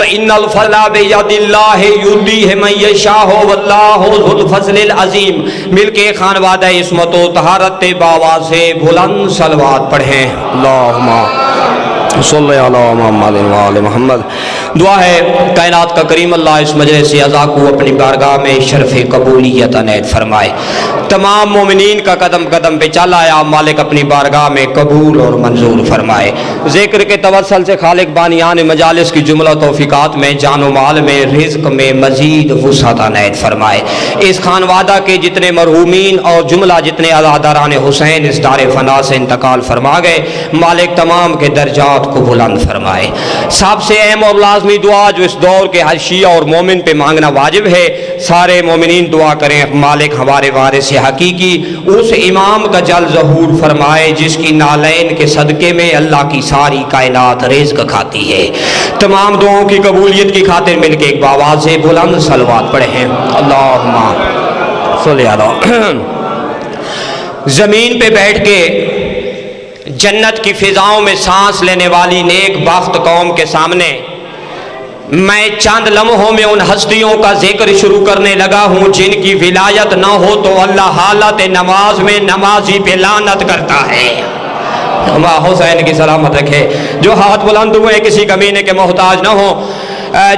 فإن الفضل بيد اللہ یؤتیہ من یشاء واللہ ذو الفضل العظیم۔ مل کے خانوادہ عصمت و طہارت باواز سے بلند صلوات پڑھیں۔ اللہم صلی علی محمد وآل محمد۔ دعا ہے کائنات کا کریم اللہ اس مجلس اعزا کو اپنی بارگاہ میں شرف قبولیت عنایت فرمائے۔ تمام مومنین کا قدم قدم پہ چل آیا مالک اپنی بارگاہ میں قبول اور منظور فرمائے۔ ذکر کے توسل سے خالق بانیان مجالس کی جملہ توفیقات میں جان و مال میں رزق میں مزید وسعت عنایت فرمائے۔ اس خانوادہ کے جتنے مرحومین اور جملہ جتنے عزاداران حسین اس دار فنا سے انتقال فرما گئے مالک تمام کے درجات کو بلند فرمائے۔ سب سے اہم اور لازمی دعا جو اس دور کے ہر شیعہ اور مومن پہ مانگنا واجب ہے، سارے مومنین دعا کریں مالک ہمارے وارث حقیقی اس امام کا جل ظہور فرمائے جس کی نالین کے صدقے میں اللہ کی ساری کائنات رزق کھاتی ہے۔ تمام دعاؤں کی قبولیت کی خاطر مل کے ایک باواز سے بلند صلوات پڑھیں۔ اللہم صلی علی۔ زمین پہ بیٹھ کے جنت کی فضاؤں میں سانس لینے والی نیک بخت قوم کے سامنے میں چند لمحوں میں ان ہستیوں کا ذکر شروع کرنے لگا ہوں جن کی ولایت نہ ہو تو اللہ حالت نماز میں نمازی پہ لعنت کرتا ہے۔ حسین کی سلامت رکھے۔ جو ہاتھ بلند ہوئے کسی کمینے کے محتاج نہ ہوں،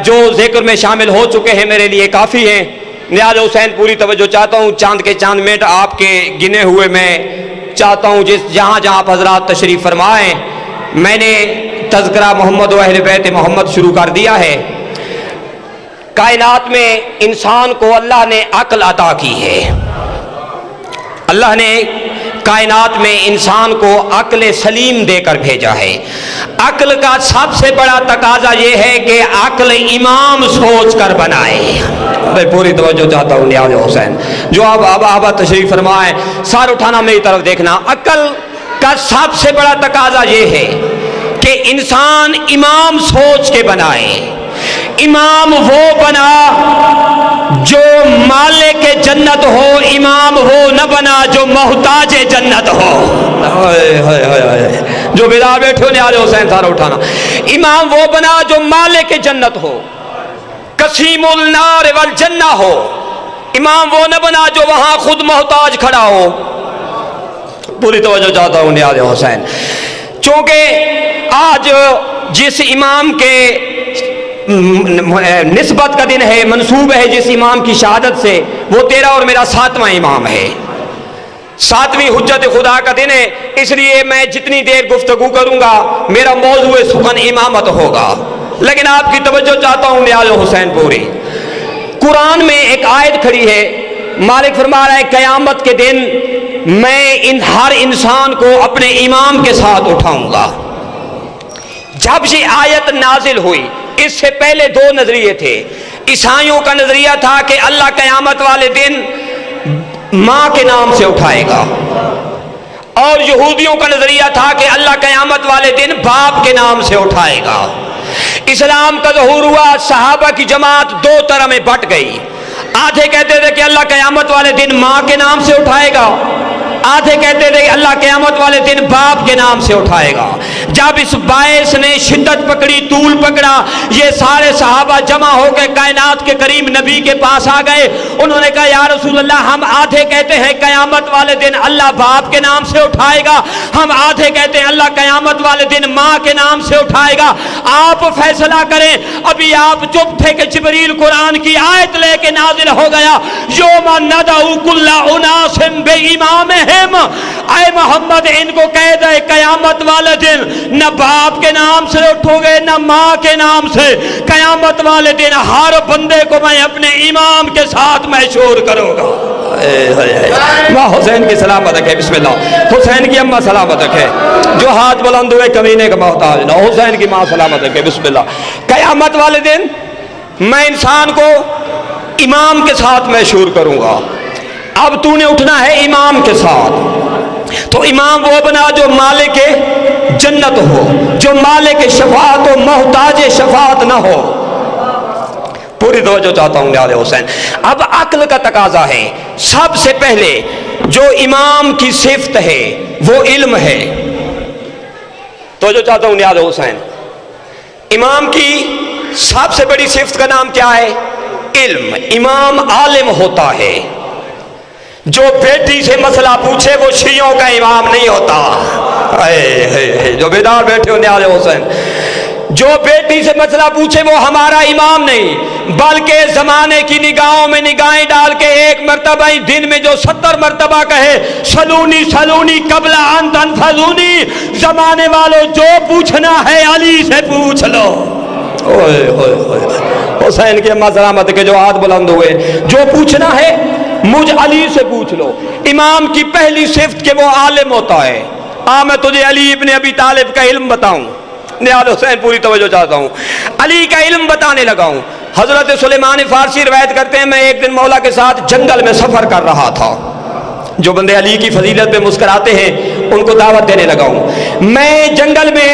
جو ذکر میں شامل ہو چکے ہیں میرے لیے کافی ہیں۔ لہٰذا حسین پوری توجہ چاہتا ہوں، چاند کے چاند منٹ آپ کے گنے ہوئے میں چاہتا ہوں جہاں جہاں آپ حضرات تشریف فرمائیں۔ میں نے تذکرہ محمد و اہل بیت محمد شروع کر دیا ہے۔ کائنات میں انسان کو اللہ نے عقل عطا کی ہے۔ اللہ نے کائنات میں انسان کو عقل سلیم دے کر بھیجا ہے۔ عقل کا سب سے بڑا تقاضا یہ ہے کہ عقل امام سوچ کر بنائے۔ میں پوری توجہ چاہتا ہوں نیاز حسین جو اب تشریف فرمائیں، سار اٹھانا میری طرف دیکھنا۔ عقل کا سب سے بڑا تقاضا یہ ہے کہ انسان امام سوچ کے بنائے۔ امام وہ بنا جو مالک جنت ہو، امام وہ نہ بنا جو محتاج جنت ہو۔ جو بیدار بیٹھے ہو نیاز حسین سارا اٹھانا۔ امام وہ بنا جو مالک جنت ہو، قسیم النار والجنہ ہو۔ امام وہ نہ بنا جو وہاں خود محتاج کھڑا ہو۔ پوری توجہ چاہتا ہوں نیاز حسین، چونکہ آج جس امام کے نسبت کا دن ہے، منسوب ہے جس امام کی شہادت سے، وہ تیرا اور میرا 7واں امام ہے، 7ویں حجت خدا کا دن ہے۔ اس لیے میں جتنی دیر گفتگو کروں گا میرا موضوع سخن امامت ہوگا، لیکن آپ کی توجہ چاہتا ہوں نیاز حسین پوری۔ قرآن میں ایک آیت کھڑی ہے، مالک فرما رہا ہے قیامت کے دن میں ہر انسان کو اپنے امام کے ساتھ اٹھاؤں گا۔ جب یہ آیت نازل ہوئی اس سے پہلے دو نظریے تھے۔ عیسائیوں کا نظریہ تھا کہ اللہ قیامت والے دن ماں کے نام سے اٹھائے گا، اور یہودیوں کا نظریہ تھا کہ اللہ قیامت والے دن باپ کے نام سے اٹھائے گا۔ اسلام کا ظہور ہوا، صحابہ کی جماعت دو طرح میں بٹ گئی۔ آدھے کہتے تھے کہ اللہ قیامت والے دن ماں کے نام سے اٹھائے گا، آدھے کہتے تھے اللہ قیامت والے دن باپ کے نام سے اٹھائے گا۔ جب اس باعث نے شدت پکڑی، طول پکڑا، یہ سارے صحابہ جمع ہو کے کائنات کے کریم نبی کے پاس آ گئے۔ انہوں نے کہا یا رسول اللہ، ہم آدھے کہتے ہیں قیامت والے دن اللہ باپ کے نام سے اٹھائے گا، ہم آدھے کہتے ہیں اللہ قیامت والے دن ماں کے نام سے اٹھائے گا، آپ فیصلہ کریں۔ ابھی آپ چپ تھے کہ جبریل قرآن کی آیت لے کے نازل ہو گیا، یوم ندعو کل اناس بامامہم۔ اے محمد ان کو کہہ دے قیامت والے دن نہ باپ کے نام سے اٹھو گے نہ ماں کے نام سے، قیامت والے دن ہر بندے کو میں اپنے امام کے ساتھ محشور کروں گا۔ ماں حسین کی سلامت رکھے، بسم اللہ۔ حسین کی اماں سلامت رکھے، جو ہاتھ بلند ہوئے کمینے کا محتاج نہ۔ حسین کی ماں سلامت رکھے، بسم اللہ۔ قیامت والے دن میں انسان کو امام کے ساتھ محشور کروں گا۔ اب تو نے اٹھنا ہے امام کے ساتھ، تو امام وہ بنا جو مالک جنت ہو، جو مالک شفاعت ہو، محتاج شفاعت نہ ہو۔ پوری توجہ چاہتا ہوں نیاز حسین۔ اب عقل کا تقاضا ہے، سب سے پہلے جو امام کی صفت ہے وہ علم ہے۔ توجہ چاہتا ہوں نیاز حسین، امام کی سب سے بڑی صفت کا نام کیا ہے؟ علم. امام عالم ہوتا ہے. جو بیٹی سے مسئلہ پوچھے وہ شیعوں کا امام نہیں ہوتا. جو بیدار بیٹھے ہو نیاز حسین, جو بیٹی سے مسئلہ پوچھے وہ ہمارا امام نہیں, بلکہ زمانے کی نگاہوں میں نگاہیں ڈال کے ایک مرتبہ ہی دن میں جو 70 مرتبہ کہے سلونی سلونی قبل ان تنفذونی, زمانے والوں جو پوچھنا ہے علی سے پوچھ لو. حسین کی اماں سلامت کے جو ہاتھ بلند ہوئے, جو پوچھنا ہے مجھ علی سے پوچھ لو. امام کی پہلی صفت کہ وہ عالم ہوتا ہے. میں تجھے علی ابن ابی طالب کا علم بتاؤں. نیاز حسین پوری توجہ چاہتا ہوں, علی کا علم بتانے لگا ہوں. حضرت سلیمان فارسی روایت کرتے ہیں, میں ایک دن مولا کے ساتھ جنگل میں سفر کر رہا تھا. جو بندے علی کی فضیلت پہ مسکراتے ہیں ان کو دعوت دینے لگا ہوں. میں جنگل میں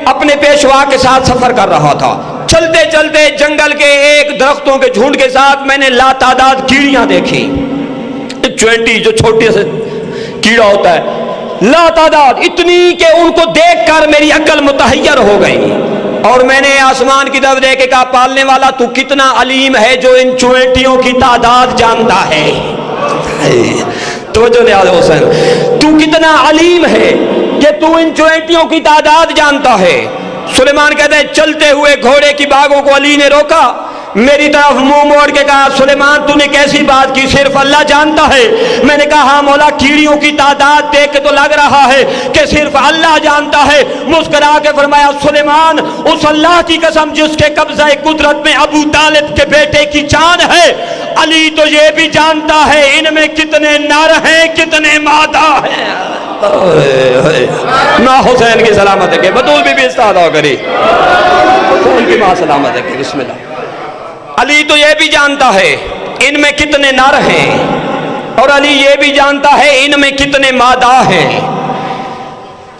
اپنے پیشوا کے ساتھ سفر کر رہا تھا. چلتے چلتے جنگل کے ایک درختوں کے جھنڈ کے ساتھ میں نے لا تعداد کیڑیاں دیکھی. 20 جو چھوٹے سے کیڑا ہوتا ہے, لا تعداد اتنی کہ ان کو دیکھ کر میری عقل متحیر ہو گئی. اور میں نے آسمان کی طرف دیکھ کے کہا, پالنے والا تو کتنا علیم ہے جو ان چوینٹیوں کی تعداد جانتا ہے. توجہ نیاز حسین, تو کتنا علیم ہے کہ تو ان چوینٹیوں کی تعداد جانتا ہے. سلیمان کہتے ہیں چلتے ہوئے گھوڑے کی باغوں کو علی نے روکا, میری طرف منہ موڑ کے کہا, سلیمان تو نے کیسی بات کی, صرف اللہ جانتا ہے. میں نے کہا ہاں مولا, کیڑیوں کی تعداد دیکھ کے تو لگ رہا ہے کہ صرف اللہ جانتا ہے. مسکرا کے فرمایا, سلیمان اس اللہ کی قسم جس کے قبضہ قدرت میں ابو طالب کے بیٹے کی جان ہے, علی تو یہ بھی جانتا ہے ان میں کتنے نر ہیں کتنے مادہ ہیں. ماں حسین کی سلامت ہے کہ بطول بھی استعداد کری, حسین کی ماں سلامت ہے کہ بسم اللہ. علی تو یہ بھی جانتا ہے ان میں کتنے نر ہیں, اور علی یہ بھی جانتا ہے ان میں کتنے مادہ ہیں.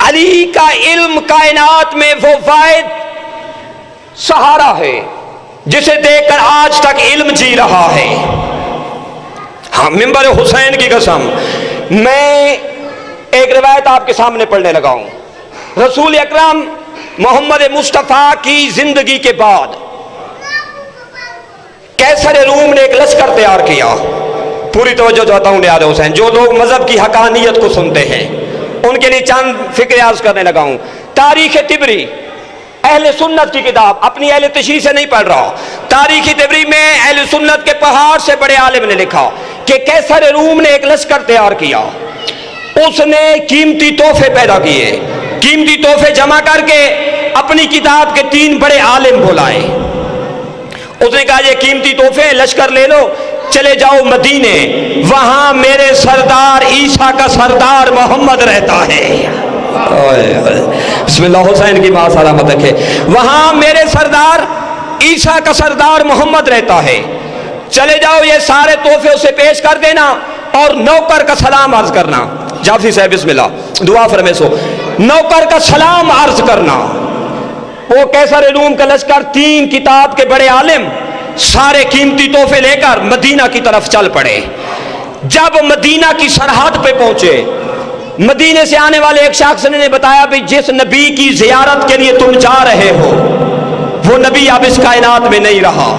علی کا علم کائنات میں وہ واحد سہارا ہے جسے دیکھ کر آج تک علم جی رہا ہے. ہاں منبر حسین کی قسم, میں ایک روایت آپ کے سامنے پڑھنے لگا ہوں. رسول اکرم محمد مصطفیٰ کی زندگی کے بعد کیسر روم نے ایک لشکر تیار کیا. پوری توجہ چاہتا ہوں نیاز حسین, جو لوگ مذہب کی حقانیت کو سنتے ہیں ان کے لیے چند فکر عرض کرنے لگا ہوں. تاریخ طبری اہل سنت کی کتاب, اپنی اہل تشریح سے نہیں پڑھ رہا, تاریخ طبری میں اہل سنت کے پہاڑ سے بڑے عالم نے لکھا کہ کیسر روم نے ایک لشکر تیار کیا. اس نے قیمتی تحفے پیدا کیے, قیمتی تحفے جمع کر کے اپنی کتاب کے 3 بڑے عالم بلائے. اس نے کہا یہ قیمتی تحفے لشکر لے لو, چلے جاؤ مدینے, وہاں میرے سردار عیسیٰ کا سردار محمد رہتا ہے. بسم اللہ. حسین کی ماں سلامت رکھے, وہاں میرے سردار عیسیٰ کا سردار محمد رہتا ہے. چلے جاؤ یہ سارے تحفے اسے پیش کر دینا اور نوکر کا سلام عرض کرنا. جعفری صاحب بسم اللہ دعا فرمائے سو. نوکر کا سلام عرض کرنا. وہ کیسر روم کا لشکر 3 کتاب کے بڑے عالم سارے قیمتی تحفے لے کر مدینہ کی طرف چل پڑے. جب مدینہ کی سرحد پہ پہنچے, مدینے سے آنے والے ایک شخص نے بتایا بھی جس نبی کی زیارت کے لیے تم جا رہے ہو وہ نبی اب اس کائنات میں نہیں رہا.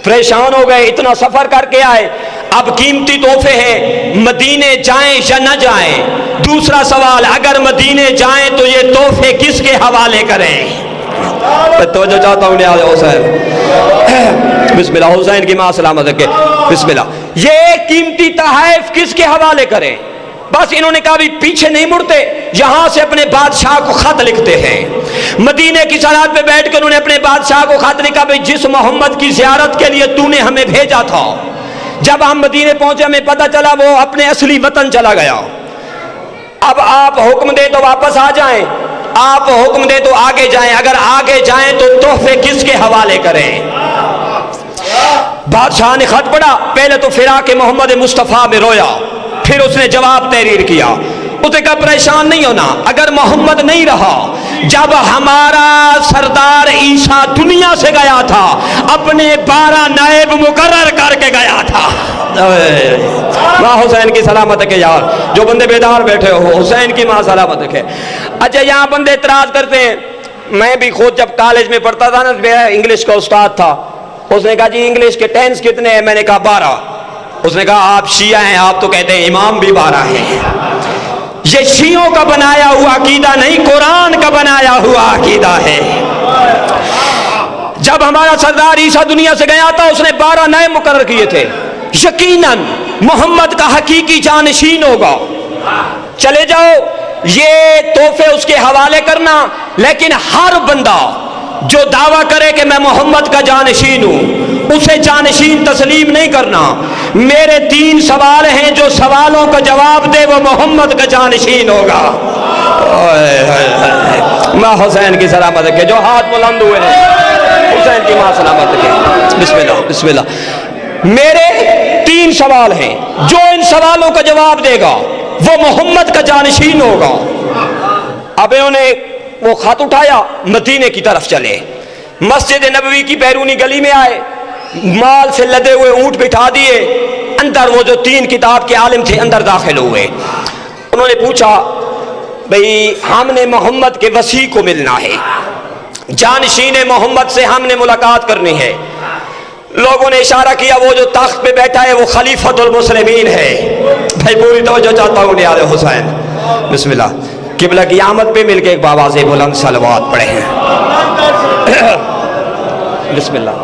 پریشان ہو گئے, اتنا سفر کر کے آئے, اب قیمتی تحفے ہیں, مدینے جائیں یا نہ جائیں. دوسرا سوال, اگر مدینے جائیں تو یہ تحفے کس کے حوالے کریں؟ توجہ چاہتا ہوں نیاز حسین, بسم اللہ. حسین کی ماں سلامت رکھے, بسم اللہ. یہ قیمتی تحائف کس کے حوالے کریں؟ بس انہوں نے کہا بھی پیچھے نہیں مڑتے, یہاں سے اپنے بادشاہ کو خط لکھتے ہیں. مدینے کی سرحد پہ بیٹھ کر انہوں نے اپنے بادشاہ کو خط لکھا بھی جس محمد کی زیارت کے لیے تو نے ہمیں بھیجا تھا, جب ہم مدینے پہنچے ہمیں پتہ چلا وہ اپنے اصلی وطن چلا گیا. اب آپ حکم دے تو واپس آ جائیں, آپ حکم دے تو آگے جائیں, اگر آگے جائیں تو تحفے کس کے حوالے کریں؟ بادشاہ نے خط پڑھا, پہلے تو فراق محمد مصطفیٰ میں رویا, پھر اس نے جواب تحریر کیا. اس نے کہا پریشان نہیں ہونا, اگر محمد نہیں رہا, جب ہمارا سردار عیسیٰ دنیا سے گیا تھا اپنے 12 نائب مقرر کر کے گیا تھا. ماں حسین کی سلامت ہے کہ یار جو بندے بیدار بیٹھے ہو, حسین کی ماں سلامت ہے. اچھا یہاں بندے اعتراض کرتے ہیں میں بھی خود جب کالج میں پڑھتا تھا نا، میرا انگلش کا استاد تھا، اس نے کہا جی انگلش کے ٹینس کتنے ہیں؟ میں نے کہا 12۔ اس نے کہا آپ شیعہ ہیں، آپ تو کہتے ہیں امام بھی 12 ہیں۔ یہ شیعوں کا بنایا ہوا عقیدہ نہیں، قرآن کا بنایا ہوا عقیدہ ہے۔ جب ہمارا سردار عیسیٰ دنیا سے گیا تھا، اس نے 12 نئے مقرر کیے تھے۔ یقیناً محمد کا حقیقی جانشین ہوگا، چلے جاؤ یہ تحفے اس کے حوالے کرنا، لیکن ہر بندہ جو دعویٰ کرے کہ میں محمد کا جانشین ہوں، اسے جانشین تسلیم نہیں کرنا۔ میرے 3 سوال ہیں، جو سوالوں کا جواب دے وہ محمد کا جانشین ہوگا۔ ماں حسین کی سلامت کے جو ہاتھ بلند ہوئے ہیں، حسین کی ماں سلامت کے۔ بسم اللہ بسم اللہ۔ میرے 3 سوال ہیں، جو ان سوالوں کا جواب دے گا وہ محمد کا جانشین ہوگا۔ اب انہوں نے وہ خط اٹھایا، مدینے کی طرف چلے، مسجد نبوی کی بیرونی گلی میں آئے، مال سے لدے ہوئے اونٹ بٹھا دیے، اندر وہ جو 3 کتاب کے عالم تھے اندر داخل ہوئے۔ انہوں نے پوچھا بھئی ہم نے محمد کے وصی کو ملنا ہے، جانشین محمد سے ہم نے ملاقات کرنی ہے۔ لوگوں نے اشارہ کیا وہ جو تخت پہ بیٹھا ہے وہ خلیفۃ المسلمین ہے۔ بھائی پوری توجہ چاہتا ہوں نیاز حسین۔ بسم اللہ۔ قبلہ کی آمد پہ مل کے ایک بآواز بلند صلوات پڑھے ہیں۔ بسم اللہ۔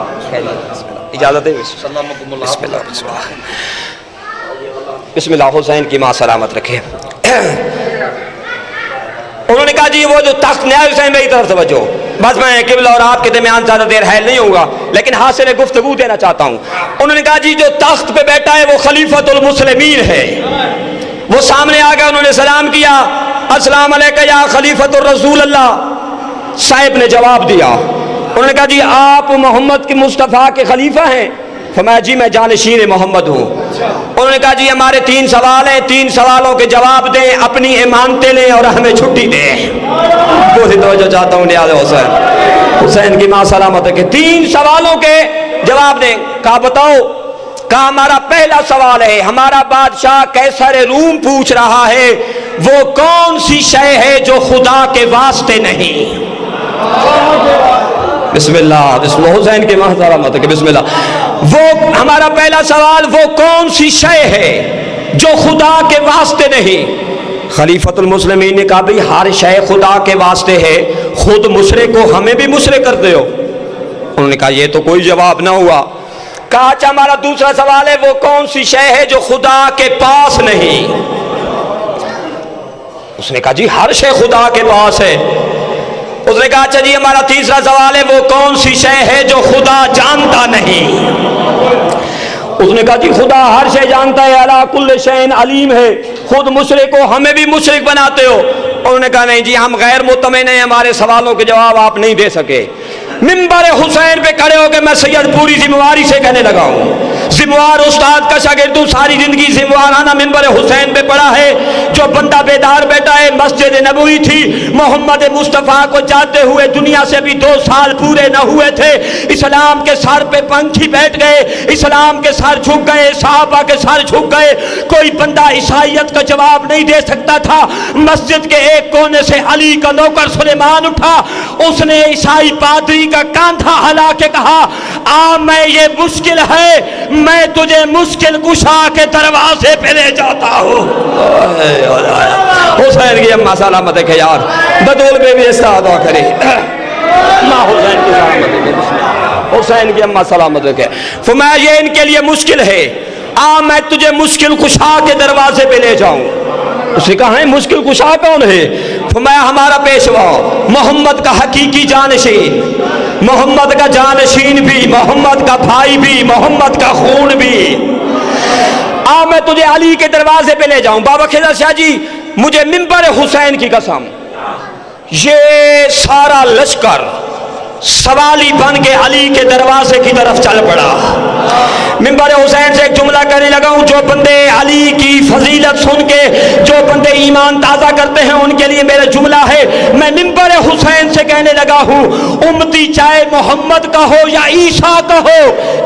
اجازت ہے؟ بسم اللہ بسم اللہ بسم اللہ۔ حسین کی ماں سلامت رکھے۔ انہوں نے کہا جی وہ جو تخت، نیا حسین میری طرف توجہ، بس میں قبلہ اور آپ کے درمیان زیادہ دیر حائل نہیں ہوگا، لیکن حاصل گفتگو دینا چاہتا ہوں۔ انہوں نے کہا جی جو تخت پہ بیٹھا ہے وہ خلیفۃ المسلمین ہے۔ وہ سامنے آ گیا، انہوں نے سلام کیا، السلام علیکم یا خلیفۃ الرسول اللہ۔ صاحب نے جواب دیا، انہوں نے کہا جی آپ محمد کے مصطفیٰ کے خلیفہ ہیں؟ فرمایا جی میں جانشین محمد ہوں۔ انہوں نے کہا جی ہمارے 3 سوال ہیں، 3 سوالوں کے جواب دیں، اپنی امانتیں لیں اور ہمیں چھٹی دیں۔ پوری توجہ چاہتا ہوں نیاز حسین۔ حسین کی ماں سلامت ہے کہ 3 سوالوں کے جواب دیں۔ کہا بتاؤ، کہا ہمارا پہلا سوال ہے، ہمارا بادشاہ قیصر روم پوچھ رہا ہے وہ کون سی شے ہے جو خدا کے واسطے نہیں؟ بسم اللہ بسم اللہ۔ حسین کی ماں سلامت ہے کہ بسم اللہ۔ وہ ہمارا پہلا سوال، وہ کون سی شے ہے جو خدا کے واسطے نہیں؟ خلیفۃ المسلمین نے کہا بھئی ہر شے خدا کے واسطے ہے، خود مشرک کو ہمیں بھی مشرک کرتے ہو۔ انہوں نے کہا یہ تو کوئی جواب نہ ہوا۔ کہا اچھا ہمارا دوسرا سوال ہے، وہ کون سی شے ہے جو خدا کے پاس نہیں؟ اس نے کہا جی ہر شے خدا کے پاس ہے۔ اس نے کہا اچھا جی ہمارا تیسرا سوال ہے، وہ کون سی شے ہے جو خدا جانتا نہیں؟ اس نے کہا جی خدا ہر شے جانتا ہے، علی کل شیء علیم ہے، خود مشرک ہو ہمیں بھی مشرک بناتے ہو۔ انہوں نے کہا نہیں جی ہم غیر مطمئن ہیں، ہمارے سوالوں کے جواب آپ نہیں دے سکے۔ منبر حسین پہ کھڑے ہو کے میں سید پوری ذمہ سے کہنے لگا ہوں، ذمہ استاد کا شاگرد ہوں، ساری زندگی ذمہ منبر حسین پہ پڑا ہے۔ جو بندہ بیدار بیٹا ہے، مسجد نبوی تھی، محمد مصطفیٰ کو جاتے ہوئے دنیا سے بھی 2 سال پورے نہ ہوئے تھے، اسلام کے سر پہ پنکھی بیٹھ گئے، اسلام کے سر جھک گئے، صحابہ کے سر جھک گئے، کوئی بندہ عیسائیت کا جواب نہیں دے سکتا تھا۔ مسجد کے ایک کونے سے علی کا نوکر سلیمان اٹھا، اس نے عیسائی پادری کا کاندھا ہلا کے کہا آ میں یہ مشکل ہے، میں تجھے مشکل کشا کے دروازے پہ لے جاتا ہوں۔ حسین کی اماں سلامت ہے کہ یار بدول پہ بھی ایسا دعا کرے، ماں حسین کی سلامت ہے، حسین کی اماں سلامت ہے کہ فرمایا یہ ان کے لیے مشکل ہے، آ میں تجھے مشکل کشا کے دروازے پہ لے جاؤں۔ اس نے کہا ہے مشکل کشا کون ہے؟ فرمایا ہمارا پیشوا، محمد کا حقیقی جانشین، محمد کا جانشین بھی، محمد کا بھائی بھی، محمد کا خون بھی۔ آ میں تجھے علی کے دروازے پہ لے جاؤں۔ بابا خضر شاہ جی مجھے منبر حسین کی قسم، یہ سارا لشکر سوالی بن کے علی کے دروازے کی طرف چل پڑا۔ منبر حسین سے ایک جملہ کہنے لگا ہوں، جو بندے علی کی فضیلت سن کے جو بندے ایمان تازہ کرتے ہیں ان کے لیے میرا جملہ ہے، میں منبر حسین سے کہنے لگا ہوں امتی چاہے محمد کا ہو یا عیسیٰ کا ہو،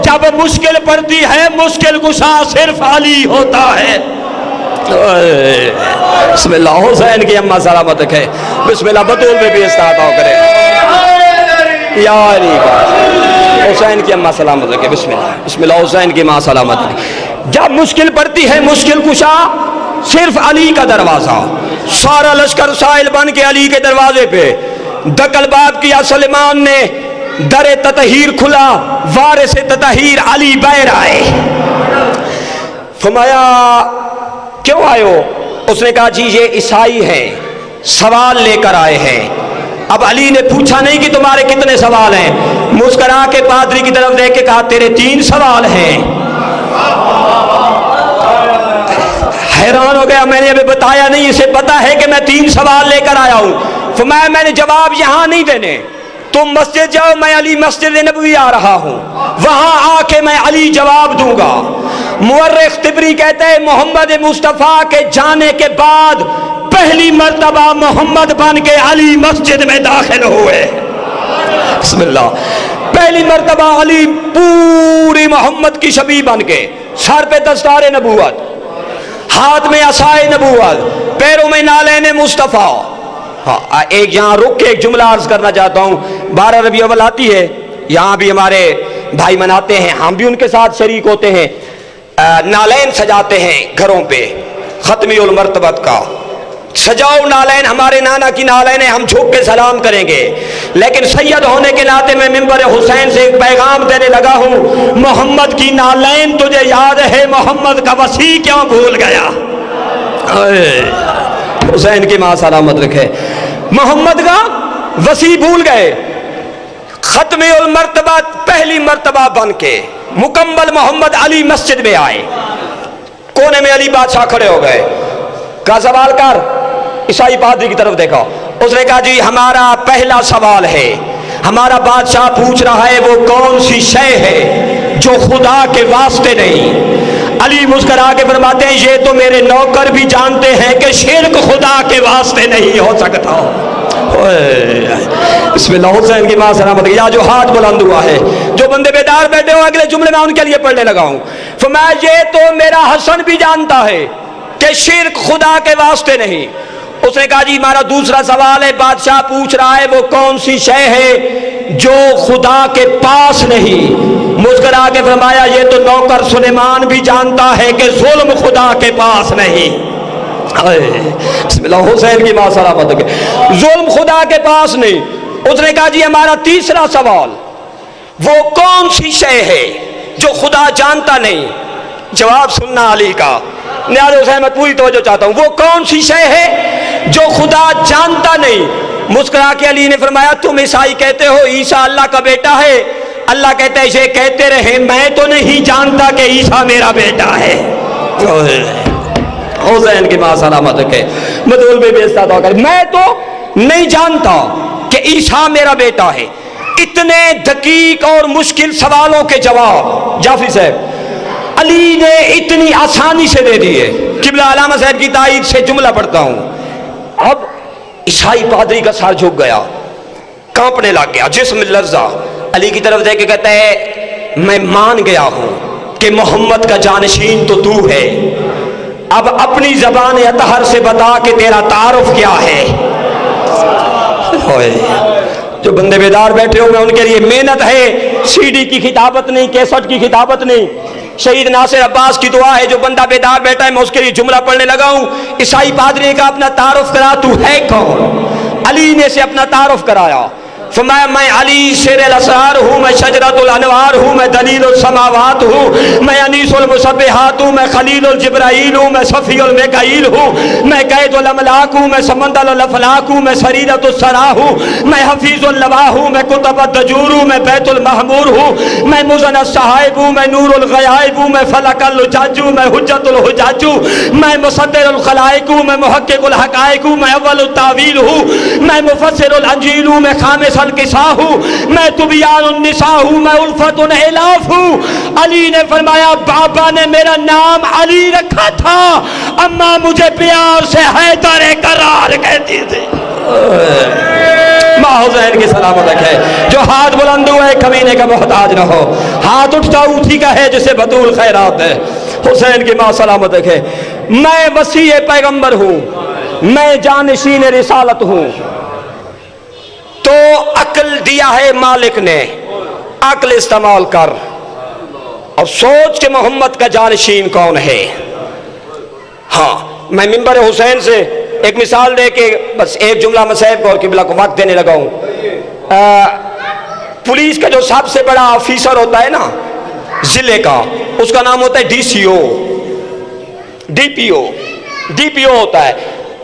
جب مشکل پڑتی ہے مشکل کشا صرف علی ہوتا ہے۔ بسم اللہ حسین کی اماں سلامت رکھے. بسم اللہ بطول میں بھی استعطا کرے. یا علی حسین کی اماں سلامت رکھے. بسم اللہ. بسم اللہ حسین کی ماں سلامت رکھے. جب مشکل پڑتی ہے مشکل کشا صرف علی کا دروازہ. سارا لشکر سائل بن کے علی کے دروازے پہ دکل باب کیا. سلیمان نے در تطہیر کھلا. وارث تطہیر علی بیر آئے. فرمایا کیوں آئے ہو؟ اس نے کہا جی یہ عیسائی ہیں سوال لے کر آئے ہیں. اب علی نے پوچھا نہیں کہ تمہارے کتنے سوال ہیں. مسکرا کے پادری کی طرف دیکھ کے کہا تیرے 3 سوال ہیں. حیران ہو گیا. میں نے ابھی بتایا نہیں, اسے پتا ہے کہ میں 3 سوال لے کر آیا ہوں. فرمایا میں نے جواب یہاں نہیں دینے, تم مسجد جاؤ, میں علی مسجد نبوی آ رہا ہوں, وہاں آ کے میں علی جواب دوں گا. مورخ طبری کہتے ہیں محمد مصطفیٰ کے جانے کے بعد پہلی مرتبہ محمد بن کے علی مسجد میں داخل ہوئے. بسم اللہ. پہلی مرتبہ علی پوری محمد کی شبیہ بن کے, سر پہ دستار نبوت, ہاتھ میں عصائے نبوت, پیروں میں نالین مصطفیٰ. ہاں ایک یہاں رک کے ایک جملہ عرض کرنا چاہتا ہوں. 12 ربیع الاول آتی ہے, یہاں بھی ہمارے بھائی مناتے ہیں, ہم بھی ان کے ساتھ شریک ہوتے ہیں. نالین سجاتے ہیں گھروں پہ, ختمی المرتبت کا. سجاؤ نالین, ہمارے نانا کی نالین ہے, ہم جھک کے سلام کریں گے. لیکن سید ہونے کے ناطے میں ممبر حسین سے ایک پیغام دینے لگا ہوں. محمد کی نالین تجھے یاد ہے, محمد کا وسیع کیوں بھول گیا؟ حسین کی ماں سلامت رکھے. محمد کا وسیع بھول گئے. ختم المرتبہ پہلی مرتبہ بن کے مکمل محمد علی مسجد میں آئے. کونے میں علی بادشاہ کھڑے ہو گئے. کہا سوال کر. عیسائی پادری کی طرف دیکھا. اس نے کہا جی ہمارا پہلا سوال ہے, ہمارا بادشاہ پوچھ رہا ہے وہ کون سی شے ہے جو خدا کے واسطے نہیں. علی مسکرا کے فرماتے ہیں یہ تو میرے نوکر بھی جانتے ہیں کہ شرک خدا کے واسطے نہیں ہو سکتا. بسم اللہ. حسین کی ماں سلامت. یا جو ہاتھ بلند ہوا ہے, جو بندے بیدار بیٹھے ہو, اگلے جملے میں ان کے لیے پڑھنے لگا ہوں. فرمایا یہ تو میرا حسن بھی جانتا ہے کہ شرک خدا کے واسطے نہیں. اس نے کہا جی ہمارا دوسرا سوال ہے, بادشاہ پوچھ رہا ہے وہ کون سی شے ہے جو خدا کے پاس نہیں. مسکرا کے فرمایا یہ تو نوکر سلیمان بھی جانتا ہے کہ ظلم خدا کے پاس نہیں. بسم اللہ. حسین کی ماں سلامت. ظلم خدا کے پاس نہیں. اس نے کہا جی ہمارا تیسرا سوال, وہ کون سی شے ہے جو خدا جانتا نہیں. جواب سننا علی کا. نیاز حسین میں پوری توجہ چاہتا ہوں. وہ کون سی شے ہے جو خدا جانتا نہیں. مسکرا کے علی نے فرمایا تم عیسائی کہتے ہو عیسیٰ اللہ کا بیٹا ہے. اللہ کہتا ہے یہ کہتے رہے, میں تو نہیں جانتا کہ عیسیٰ میرا بیٹا ہے. حسین کی ماں سلامت رکھے. مدول میں بھی استعطا کرے. میں تو نہیں جانتا کہ عیسیٰ میرا بیٹا ہے. اتنے دقیق اور مشکل سوالوں کے جواب جعفری صاحب علی نے اتنی آسانی سے دے دیے. قبلہ علامہ صاحب کی تائید سے جملہ پڑھتا ہوں. اب عیسائی پادری کا سر جھک گیا, کانپنے لگ گیا, جسم لرزا. علی کی طرف دیکھ کے کہتا ہے میں مان گیا ہوں کہ محمد کا جانشین تو تو ہے, اب اپنی زبان اطہر سے بتا کہ تیرا تعارف کیا ہے. جو بندے بیدار بیٹھے ہوں گے ان کے لیے محنت ہے. سی ڈی کی خطابت نہیں, کیسٹ کی خطابت نہیں. شہید ناصر عباس کی دعا ہے. جو بندہ بیدار بیٹھا ہے میں اس کے لیے جملہ پڑھنے لگا ہوں. عیسائی پادری کا اپنا تعارف کرا, تو ہے کون؟ علی نے سے اپنا تعارف کرایا. فرمایا میں علی سر الاسرار ہوں, میں شجرۃ الانوار ہوں, میں دلیل السماوات ہوں, میں انیس المسبحات ہوں, میں خلیل الجبرائیل ہوں, میں صفی المیکائیل ہوں, میں قید الاملاک ہوں, میں سمندر الافلاک ہوں, میں سریرۃ السرا ہوں, میں حفیظ اللواء ہوں, میں کتب الدجور ہوں, میں بیت المحمور ہوں, میں مزن الصحائب ہوں, میں نور الغیائب ہوں, میں فلک اللجاج ہوں, میں حجت الحجاج ہوں, میں مصدر الخلائق ہوں, میں محقق الحقائق ہوں, میں اول التاویل ہوں, میں مفسر الانجیل ہوں, میں خامس القصا ہوں, میں طبیان النساء ہوں, میں الفت الاف ہوں. علی نے فرمایا بابا نے میرا نام علی رکھا تھا, اما مجھے پیار سے حیدر کرار کہتی تھی. ماں حسین کی سلامت رکھے. جو ہاتھ بلند ہوئے کمینے کا محتاج نہ ہو. ہاتھ اٹھتا اٹھی کا ہے جسے بطول خیرات ہے. حسین کی ماں سلامت رکھے. میں وسیع پیغمبر ہوں، میں جانشین رسالت ہوں۔ تو عقل دیا ہے مالک نے، عقل استعمال کر اور سوچ کہ محمد کا جانشین کون ہے۔ ہاں میں منبر حسین سے ایک مثال دے کے بس ایک جملہ مسائب کو اور قبلہ کو وقت دینے لگا ہوں۔ پولیس کا جو سب سے بڑا آفیسر ہوتا ہے نا ضلع کا، اس کا نام ہوتا ہے ڈی سی او، ڈی پی او ہوتا ہے۔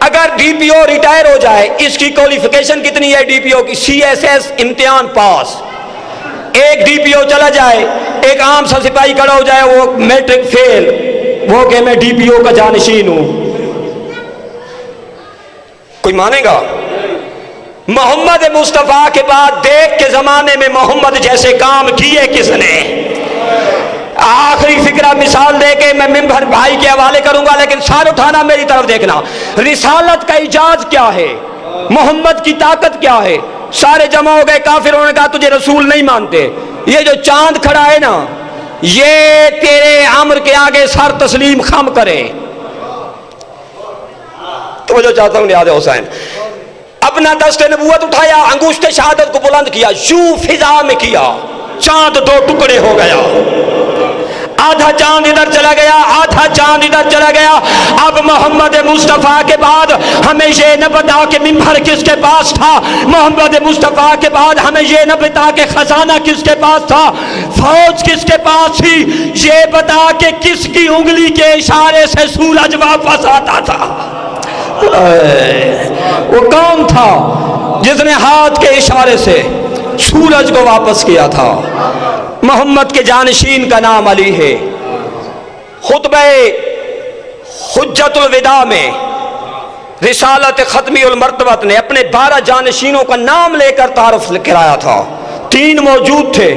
اگر ڈی پی او ریٹائر ہو جائے، اس کی کوالیفیکیشن کتنی ہے ڈی پی او کی؟ سی ایس ایس امتحان پاس۔ ایک ڈی پی او چلا جائے، ایک عام سا سپاہی کھڑا ہو جائے، وہ میٹرک فیل، وہ کہ میں ڈی پی او کا جانشین ہوں، کوئی مانے گا؟ محمد مصطفیٰ کے بعد دیکھ کے زمانے میں محمد جیسے کام کیے کس نے؟ آخری فکرہ مثال دے کے میں ممبر بھائی کے حوالے کروں گا، لیکن سار اٹھانا میری طرف دیکھنا۔ رسالت کا ایجاز کیا ہے؟ محمد کی طاقت کیا ہے؟ سارے جمع ہو گئے، کافروں نے کہا تجھے رسول نہیں مانتے، یہ جو چاند کھڑا ہے نا یہ تیرے امر کے آگے سر تسلیم خم کرے۔ تو جو چاہتا ہوں نیاز حسین اپنا دست نبوت اٹھایا، انگشت شہادت کو بلند کیا، یوں فضا میں کیا، چاند دو ٹکڑے ہو گیا، آدھا چاند ادھر چلا گیا، آدھا چاند ادھر چلا گیا۔ اب محمد مصطفیٰ کے بعد ہمیں یہ نہ بتا کہ منبر کس کے پاس تھا، محمد مصطفیٰ کے بعد ہمیں یہ نہ بتا کہ خزانہ کس کے پاس تھا، فوج کس کے پاس تھی، یہ بتا کہ کس کی انگلی کے اشارے سے سورج واپس آتا تھا۔ وہ کون تھا جس نے ہاتھ کے اشارے سے سورج کو واپس کیا تھا؟ محمد کے جانشین کا نام علی ہے۔ خطبہ حجت الوداع میں رسالت ختمی المرتبت نے اپنے 12 جانشینوں کا نام لے کر تعارف کرایا تھا۔ 3 موجود تھے،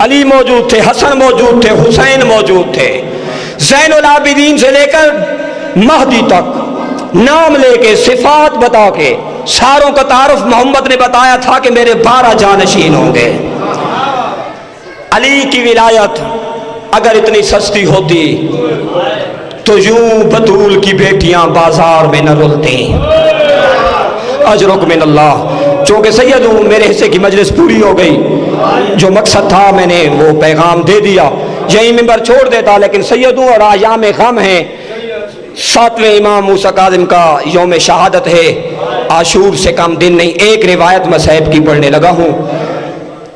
علی موجود تھے، حسن موجود تھے، حسین موجود تھے۔ زین العابدین سے لے کر مہدی تک نام لے کے صفات بتا کے ساروں کا تعارف محمد نے بتایا تھا کہ میرے 12 جانشین ہوں گے۔ علی کی ولایت اگر اتنی سستی ہوتی تو یوں بطول کی بیٹیاں بازار میں نہ رلتی۔ اجرک من اللہ، چونکہ سید ہوں، میرے حصے کی مجلس پوری ہو گئی، جو مقصد تھا میں نے وہ پیغام دے دیا، یہی منبر چھوڑ دیتا، لیکن سید ہوں اور ایام غم ہیں۔ 7ویں امام موسیٰ کاظم کا یوم شہادت ہے، عاشور سے کم دن نہیں۔ ایک روایت مصحف کی پڑھنے لگا ہوں۔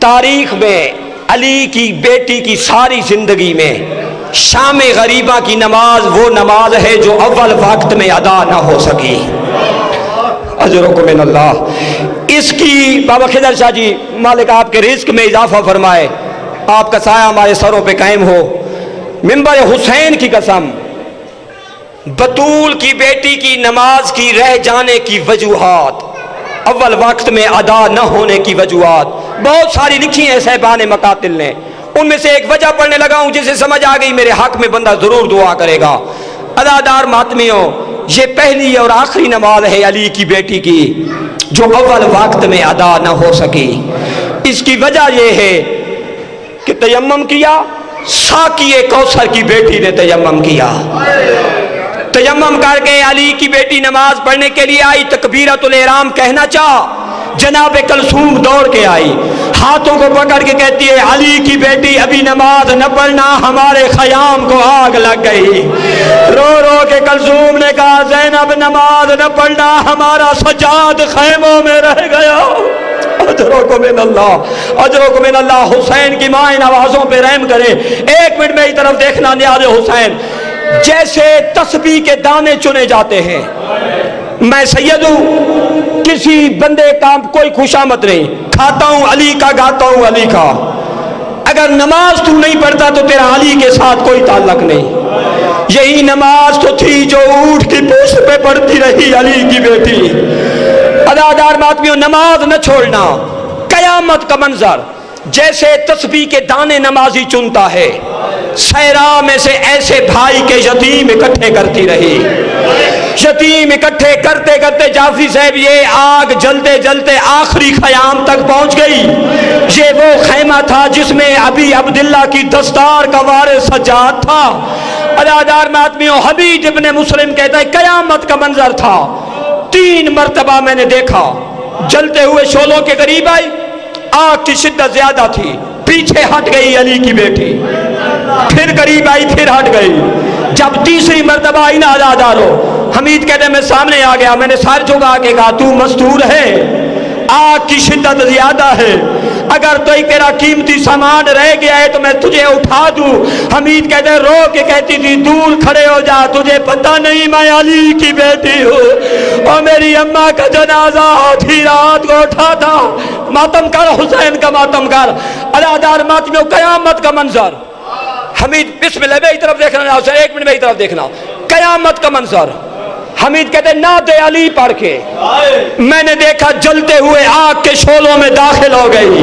تاریخ میں علی کی بیٹی کی ساری زندگی میں شام غریبہ کی نماز وہ نماز ہے جو اول وقت میں ادا نہ ہو سکی۔ اجرکم من اللہ۔ اس کی بابا خضر شاہ جی مالک آپ کے رزق میں اضافہ فرمائے، آپ کا سایہ ہمارے سروں پہ قائم ہو۔ منبر حسین کی قسم، بطول کی بیٹی کی نماز کی رہ جانے کی وجوہات، اول وقت میں ادا نہ ہونے کی وجوہات بہت ساری لکھی ہیں صاحبان مقاتل نے، ان میں سے ایک وجہ پڑھنے لگا ہوں جسے سمجھ آ گئی میرے حق میں بندہ ضرور دعا کرے گا۔ ادادار ماتمیوں، یہ پہلی اور آخری نماز ہے علی کی بیٹی کی جو اول وقت میں ادا نہ ہو سکی۔ اس کی وجہ یہ ہے کہ تیمم کیا، ساقی کوثر کی بیٹی نے تیمم کیا، تیمم کر کے علی کی بیٹی نماز پڑھنے کے لیے آئی، تکبیرۃ الاحرام کہنا چاہ، جناب کلثوم دوڑ کے آئی، ہاتھوں کو پکڑ کے کہتی ہے علی کی بیٹی ابھی نماز نہ پڑھنا، ہمارے خیام کو آگ لگ گئی۔ رو رو کے کلثوم نے کہا زینب نماز نہ پڑھنا، ہمارا سجاد خیموں میں رہ گیا۔ اجرکم من اللہ، اجرکم من اللہ۔ حسین کی ماں ان آوازوں پہ رحم کرے۔ 1 منٹ میری طرف دیکھنا نیاز حسین، جیسے تسبیح کے دانے چنے جاتے ہیں، میں سید ہوں، کسی بندے کا کوئی خوشامد نہیں، کھاتا ہوں علی کا، گاتا ہوں علی کا، اگر نماز تو نہیں پڑھتا تو تیرا علی کے ساتھ کوئی تعلق نہیں۔ یہی نماز تو تھی جو اونٹ کی پوست پہ پڑھتی رہی علی کی بیٹی۔ ادادار ماتمیوں، نماز نہ چھوڑنا، قیامت کا منظر جیسے تسبیح کے دانے نمازی چنتا ہے، صحرا میں سے ایسے بھائی کے یتیم اکٹھے کرتی رہی، یتیم اکٹھے کرتے کرتے جعفری صاحب یہ آگ جلتے جلتے آخری خیام تک پہنچ گئی۔ یہ وہ خیمہ تھا جس میں ابی عبداللہ کی دستار کا وارث سجاد تھا۔ ادادار میں آدمیوں حبیب ابن مسلم کہتا ہے قیامت کا منظر تھا 3 مرتبہ میں نے دیکھا جلتے ہوئے شعلوں کے قریب آئی آگ کی شدت زیادہ تھی پیچھے ہٹ گئی علی کی بیٹی پھر قریب آئی پھر ہٹ گئی جب تیسری مرتبہ آئی نا ادادارو حمید کہتے میں سامنے آ گیا میں نے سر جھکا کے کہا تو مستور ہے آگ کی شدت زیادہ ہے اگر تو تیرا قیمتی سامان رہ گیا ہے تو میں تجھے اٹھا دوں حمید کہتے رو کے کہتی تھی دور کھڑے ہو جا تجھے پتہ نہیں میں علی کی بیٹی ہوں اور میری اماں کا جنازہ آدھی رات کو اٹھا تھا ماتم کر حسین کا ماتم کر ادادار ماتمیوں قیامت کا منظر حمید بسم اللہ میری طرف دیکھنا حسین 1 منٹ میری طرف دیکھنا قیامت کا منظر حمید کہتے نعت علی پڑھ کے میں نے دیکھا جلتے ہوئے آگ کے شعلوں میں داخل ہو گئی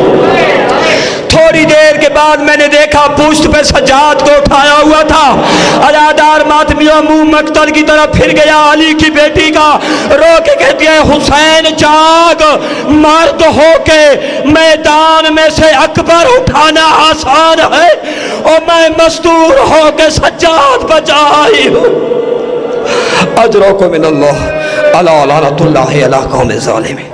تھوڑی دیر کے بعد میں نے دیکھا پشت پہ سجاد کو اٹھایا ہوا تھا ادادار ماتمیوں منہ مقتل کی طرف پھر گیا علی کی بیٹی کا رو کے کہتی ہے حسین جاگ مرد ہو کے میدان میں سے اکبر اٹھانا آسان ہے اور میں مستور ہو کے سجاد بچائی ہوں اجرکم من اللہ الا لعنت اللہ علی قوم الظالمین